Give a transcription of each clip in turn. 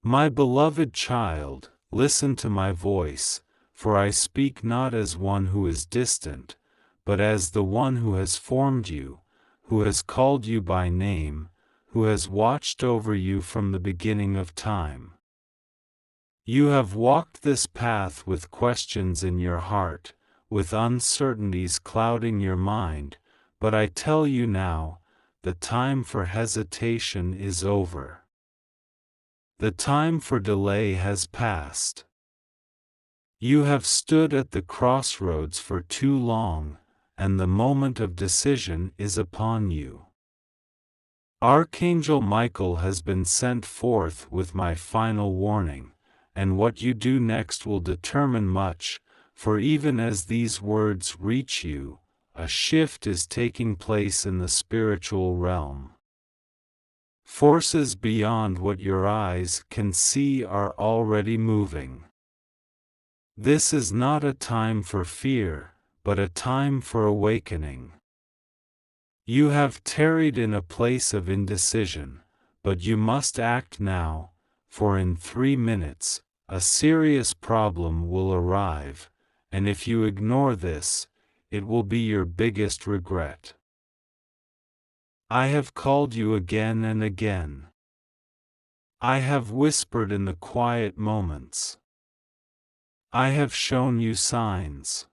My beloved child, listen to my voice, for I speak not as one who is distant, but as the one who has formed you, who has called you by name, who has watched over you from the beginning of time. You have walked this path with questions in your heart, with uncertainties clouding your mind, but I tell you now, the time for hesitation is over. The time for delay has passed. You have stood at the crossroads for too long, and the moment of decision is upon you. Archangel Michael has been sent forth with my final warning, and what you do next will determine much, for even as these words reach you, a shift is taking place in the spiritual realm. Forces beyond what your eyes can see are already moving. This is not a time for fear, but a time for awakening. You have tarried in a place of indecision, but you must act now, for in 3 minutes, a serious problem will arrive, and if you ignore this, it will be your biggest regret. I have called you again and again. I have whispered in the quiet moments. I have shown you signs.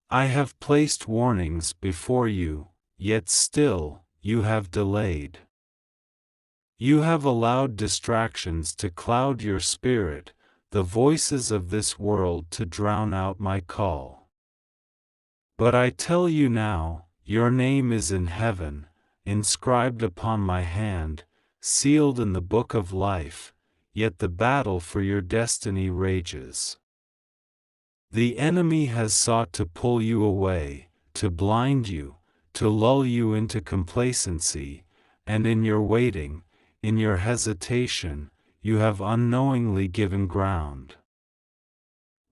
I have placed warnings before you, yet still, you have delayed. You have allowed distractions to cloud your spirit, the voices of this world to drown out my call. But I tell you now, your name is in heaven, inscribed upon my hand, sealed in the book of life, yet the battle for your destiny rages. The enemy has sought to pull you away, to blind you, to lull you into complacency, and in your waiting, in your hesitation, you have unknowingly given ground.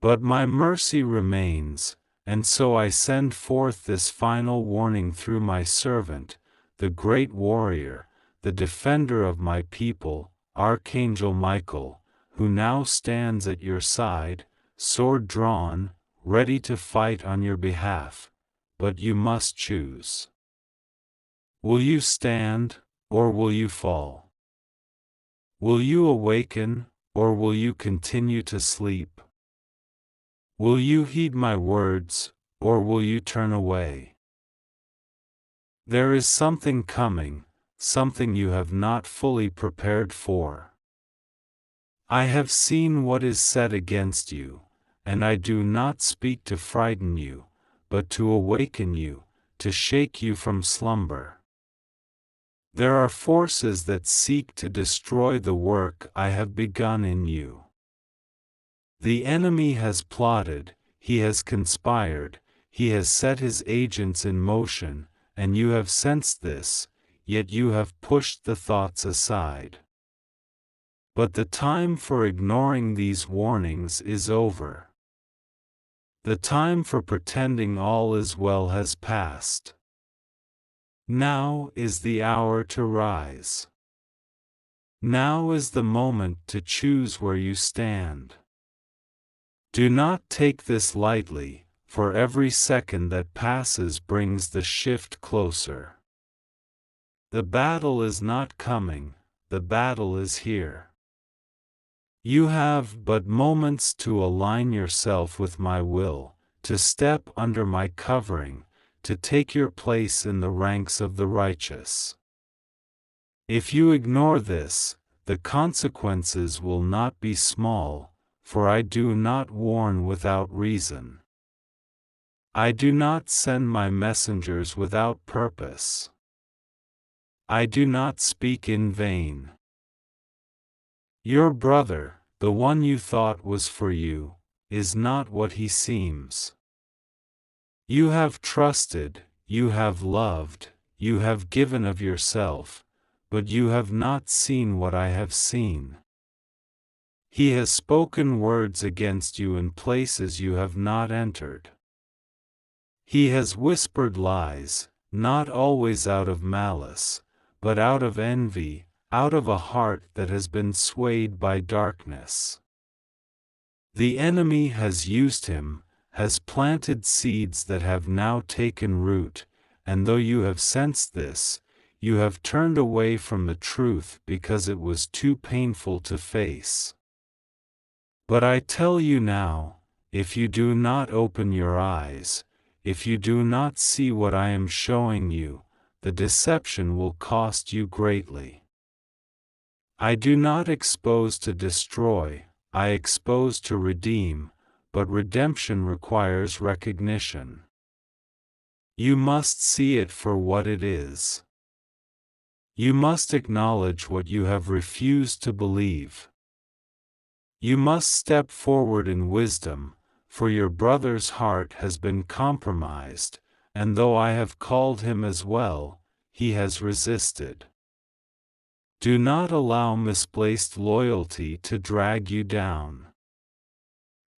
But my mercy remains, and so I send forth this final warning through my servant, the great warrior, the defender of my people, Archangel Michael, who now stands at your side, sword drawn, ready to fight on your behalf, but you must choose. Will you stand, or will you fall? Will you awaken, or will you continue to sleep? Will you heed my words, or will you turn away? There is something coming, something you have not fully prepared for. I have seen what is said against you, and I do not speak to frighten you, but to awaken you, to shake you from slumber. There are forces that seek to destroy the work I have begun in you. The enemy has plotted, he has conspired, he has set his agents in motion, and you have sensed this, yet you have pushed the thoughts aside. But the time for ignoring these warnings is over. The time for pretending all is well has passed. Now is the hour to rise. Now is the moment to choose where you stand. Do not take this lightly, for every second that passes brings the shift closer. The battle is not coming, the battle is here. You have but moments to align yourself with my will, to step under my covering, to take your place in the ranks of the righteous. If you ignore this, the consequences will not be small, for I do not warn without reason. I do not send my messengers without purpose. I do not speak in vain. Your brother, the one you thought was for you, is not what he seems. You have trusted, you have loved, you have given of yourself, but you have not seen what I have seen. He has spoken words against you in places you have not entered. He has whispered lies, not always out of malice, but out of envy, out of a heart that has been swayed by darkness. The enemy has used him, has planted seeds that have now taken root, and though you have sensed this, you have turned away from the truth because it was too painful to face. But I tell you now, if you do not open your eyes, if you do not see what I am showing you, the deception will cost you greatly. I do not expose to destroy, I expose to redeem, but redemption requires recognition. You must see it for what it is. You must acknowledge what you have refused to believe. You must step forward in wisdom, for your brother's heart has been compromised, and though I have called him as well, he has resisted. Do not allow misplaced loyalty to drag you down.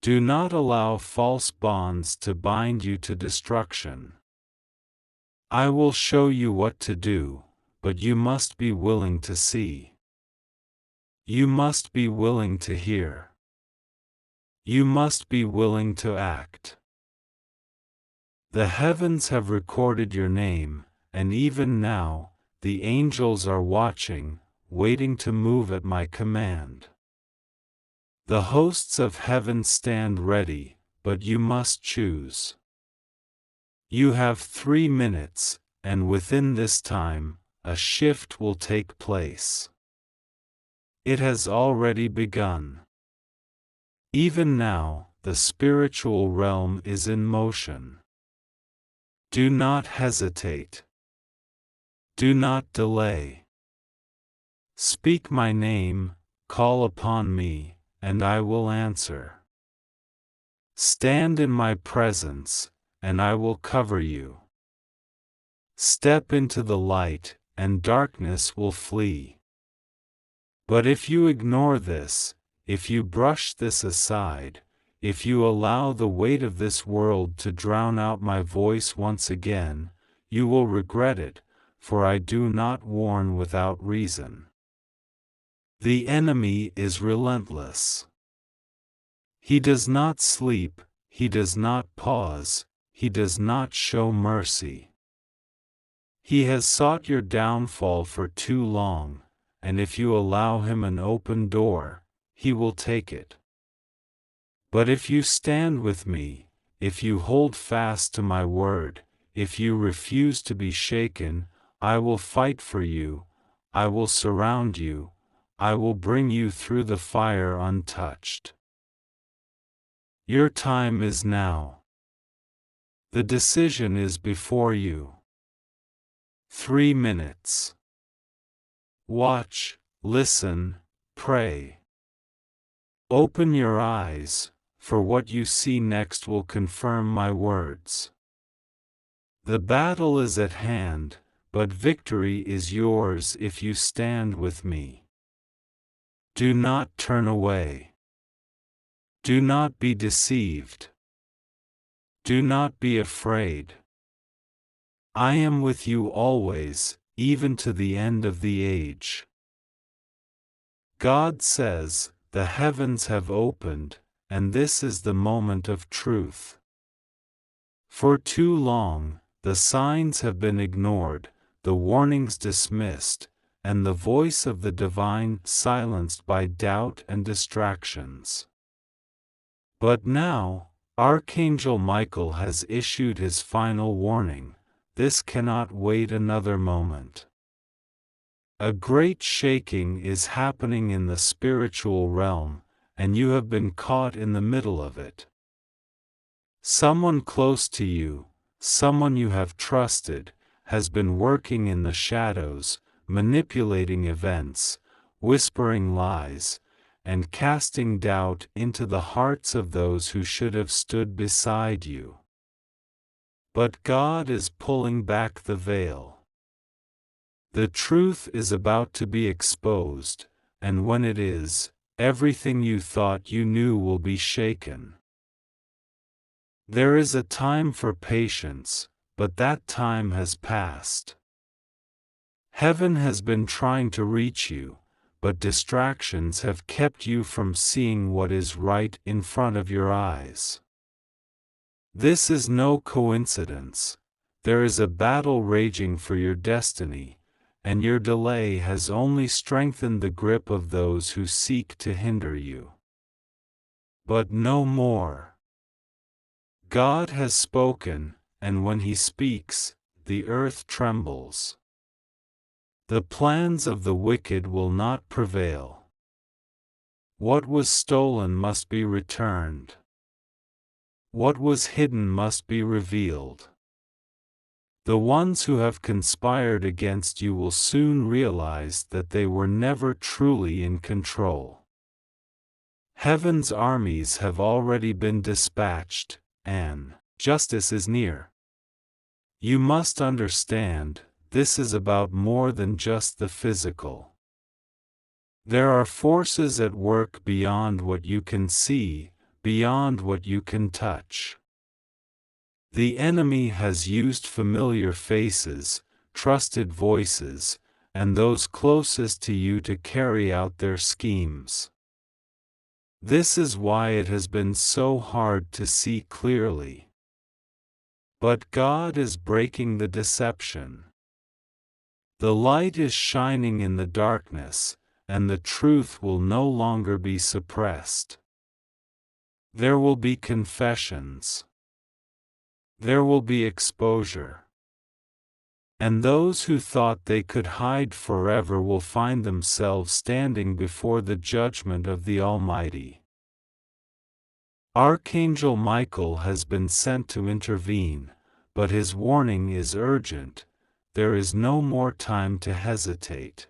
Do not allow false bonds to bind you to destruction. I will show you what to do, but you must be willing to see. You must be willing to hear. You must be willing to act. The heavens have recorded your name, and even now, the angels are watching, waiting to move at my command. The hosts of heaven stand ready, but you must choose. You have 3 minutes, and within this time, a shift will take place. It has already begun. Even now, the spiritual realm is in motion. Do not hesitate. Do not delay. Speak my name, call upon me, and I will answer. Stand in my presence, and I will cover you. Step into the light, and darkness will flee. But if you ignore this, if you brush this aside, if you allow the weight of this world to drown out my voice once again, you will regret it, for I do not warn without reason. The enemy is relentless. He does not sleep, he does not pause, he does not show mercy. He has sought your downfall for too long, and if you allow him an open door, he will take it. But if you stand with me, if you hold fast to my word, if you refuse to be shaken, I will fight for you, I will surround you, I will bring you through the fire untouched. Your time is now. The decision is before you. 3 minutes. Watch, listen, pray. Open your eyes, for what you see next will confirm my words. The battle is at hand, but victory is yours if you stand with me. Do not turn away. Do not be deceived. Do not be afraid. I am with you always, even to the end of the age. God says, the heavens have opened, and this is the moment of truth. For too long, the signs have been ignored, the warnings dismissed, and the voice of the divine silenced by doubt and distractions. But now, Archangel Michael has issued his final warning. This cannot wait another moment. A great shaking is happening in the spiritual realm, and you have been caught in the middle of it. Someone close to you, someone you have trusted, has been working in the shadows, manipulating events, whispering lies, and casting doubt into the hearts of those who should have stood beside you. But God is pulling back the veil. The truth is about to be exposed, and when it is, everything you thought you knew will be shaken. There is a time for patience, but that time has passed. Heaven has been trying to reach you, but distractions have kept you from seeing what is right in front of your eyes. This is no coincidence. There is a battle raging for your destiny, and your delay has only strengthened the grip of those who seek to hinder you. But no more. God has spoken, and when He speaks, the earth trembles. The plans of the wicked will not prevail. What was stolen must be returned. What was hidden must be revealed. The ones who have conspired against you will soon realize that they were never truly in control. Heaven's armies have already been dispatched, and justice is near. You must understand, this is about more than just the physical. There are forces at work beyond what you can see, beyond what you can touch. The enemy has used familiar faces, trusted voices, and those closest to you to carry out their schemes. This is why it has been so hard to see clearly. But God is breaking the deception. The light is shining in the darkness, and the truth will no longer be suppressed. There will be confessions. There will be exposure. And those who thought they could hide forever will find themselves standing before the judgment of the Almighty. Archangel Michael has been sent to intervene, but his warning is urgent. There is no more time to hesitate.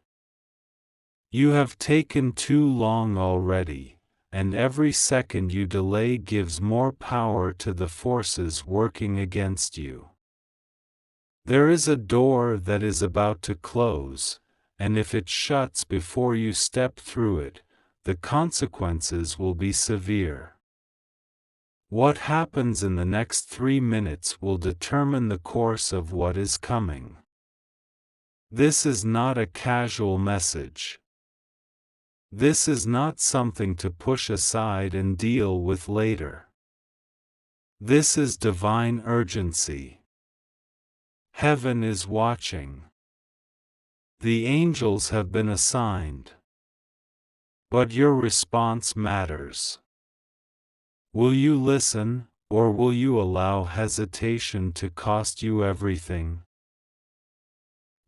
You have taken too long already, and every second you delay gives more power to the forces working against you. There is a door that is about to close, and if it shuts before you step through it, the consequences will be severe. What happens in the next 3 minutes will determine the course of what is coming. This is not a casual message. This is not something to push aside and deal with later. This is divine urgency. Heaven is watching. The angels have been assigned. But your response matters. Will you listen, or will you allow hesitation to cost you everything?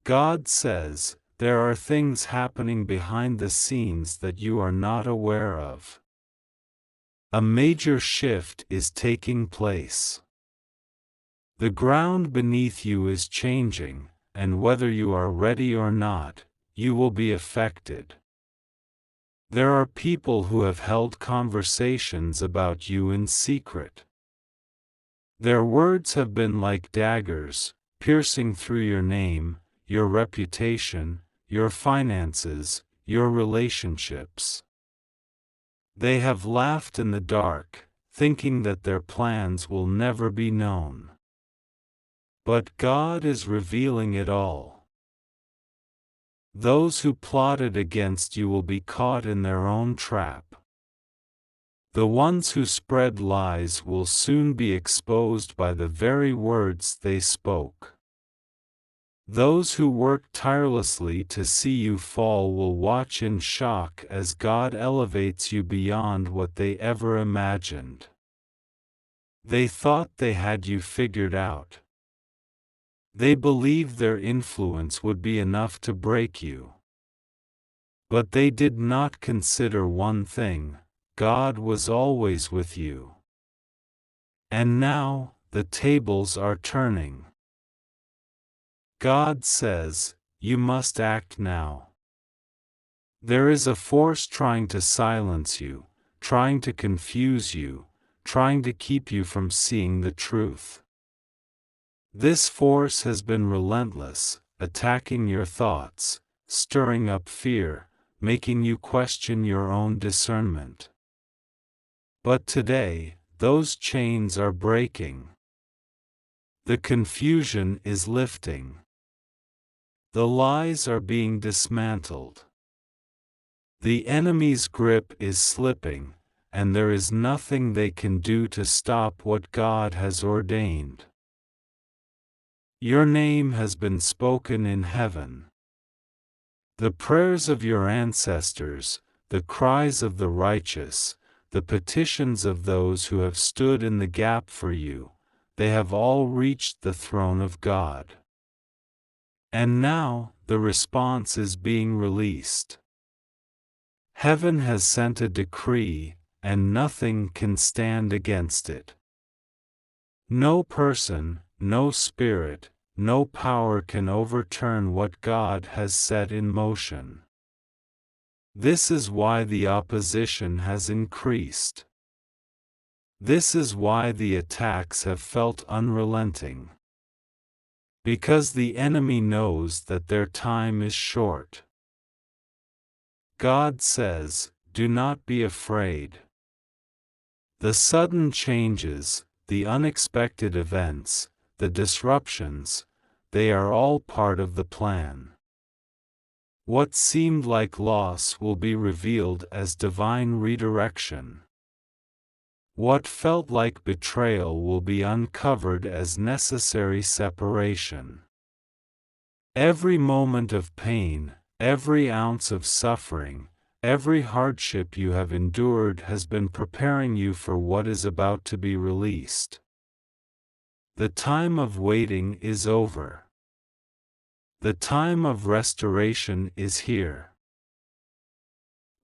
God says, there are things happening behind the scenes that you are not aware of. A major shift is taking place. The ground beneath you is changing, and whether you are ready or not, you will be affected. There are people who have held conversations about you in secret. Their words have been like daggers, piercing through your name, your reputation, your finances, your relationships. They have laughed in the dark, thinking that their plans will never be known. But God is revealing it all. Those who plotted against you will be caught in their own trap. The ones who spread lies will soon be exposed by the very words they spoke. Those who work tirelessly to see you fall will watch in shock as God elevates you beyond what they ever imagined. They thought they had you figured out. They believed their influence would be enough to break you. But they did not consider one thing: God was always with you. And now, the tables are turning. God says, you must act now. There is a force trying to silence you, trying to confuse you, trying to keep you from seeing the truth. This force has been relentless, attacking your thoughts, stirring up fear, making you question your own discernment. But today, those chains are breaking. The confusion is lifting. The lies are being dismantled. The enemy's grip is slipping, and there is nothing they can do to stop what God has ordained. Your name has been spoken in heaven. The prayers of your ancestors, the cries of the righteous, the petitions of those who have stood in the gap for you, they have all reached the throne of God. And now, the response is being released. Heaven has sent a decree, and nothing can stand against it. No person, no spirit, no power can overturn what God has set in motion. This is why the opposition has increased. This is why the attacks have felt unrelenting. Because the enemy knows that their time is short. God says, "Do not be afraid." The sudden changes, the unexpected events, the disruptions, they are all part of the plan. What seemed like loss will be revealed as divine redirection. What felt like betrayal will be uncovered as necessary separation. Every moment of pain, every ounce of suffering, every hardship you have endured has been preparing you for what is about to be released. The time of waiting is over. The time of restoration is here.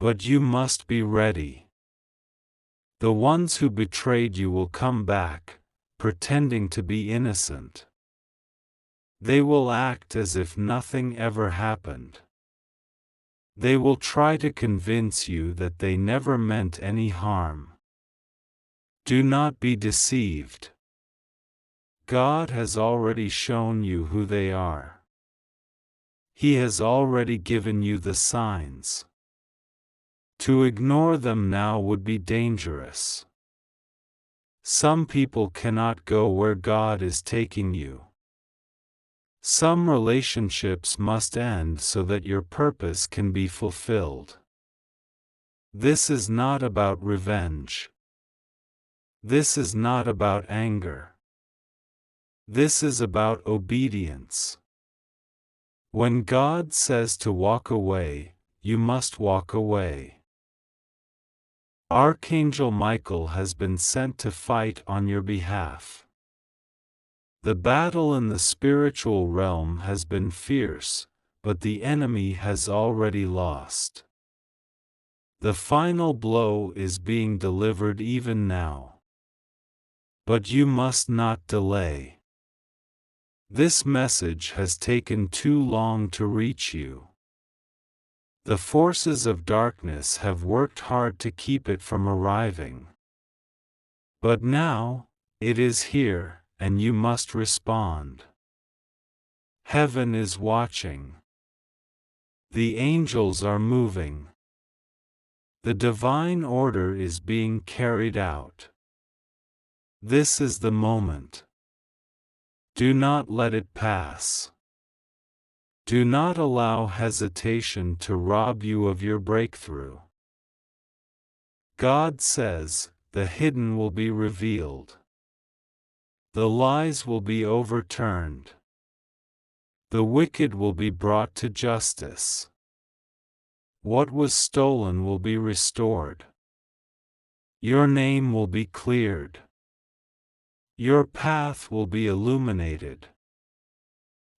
But you must be ready. The ones who betrayed you will come back, pretending to be innocent. They will act as if nothing ever happened. They will try to convince you that they never meant any harm. Do not be deceived. God has already shown you who they are. He has already given you the signs. To ignore them now would be dangerous. Some people cannot go where God is taking you. Some relationships must end so that your purpose can be fulfilled. This is not about revenge. This is not about anger. This is about obedience. When God says to walk away, you must walk away. Archangel Michael has been sent to fight on your behalf. The battle in the spiritual realm has been fierce, but the enemy has already lost. The final blow is being delivered even now. But you must not delay. This message has taken too long to reach you. The forces of darkness have worked hard to keep it from arriving. But now, it is here, and you must respond. Heaven is watching. The angels are moving. The divine order is being carried out. This is the moment. Do not let it pass. Do not allow hesitation to rob you of your breakthrough. God says, the hidden will be revealed. The lies will be overturned. The wicked will be brought to justice. What was stolen will be restored. Your name will be cleared. Your path will be illuminated.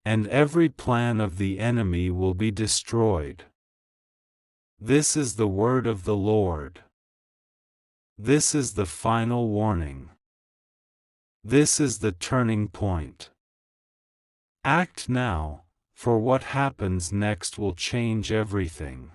And every plan of the enemy will be destroyed. This is the word of the Lord. This is the final warning. This is the turning point. Act now, for what happens next will change everything.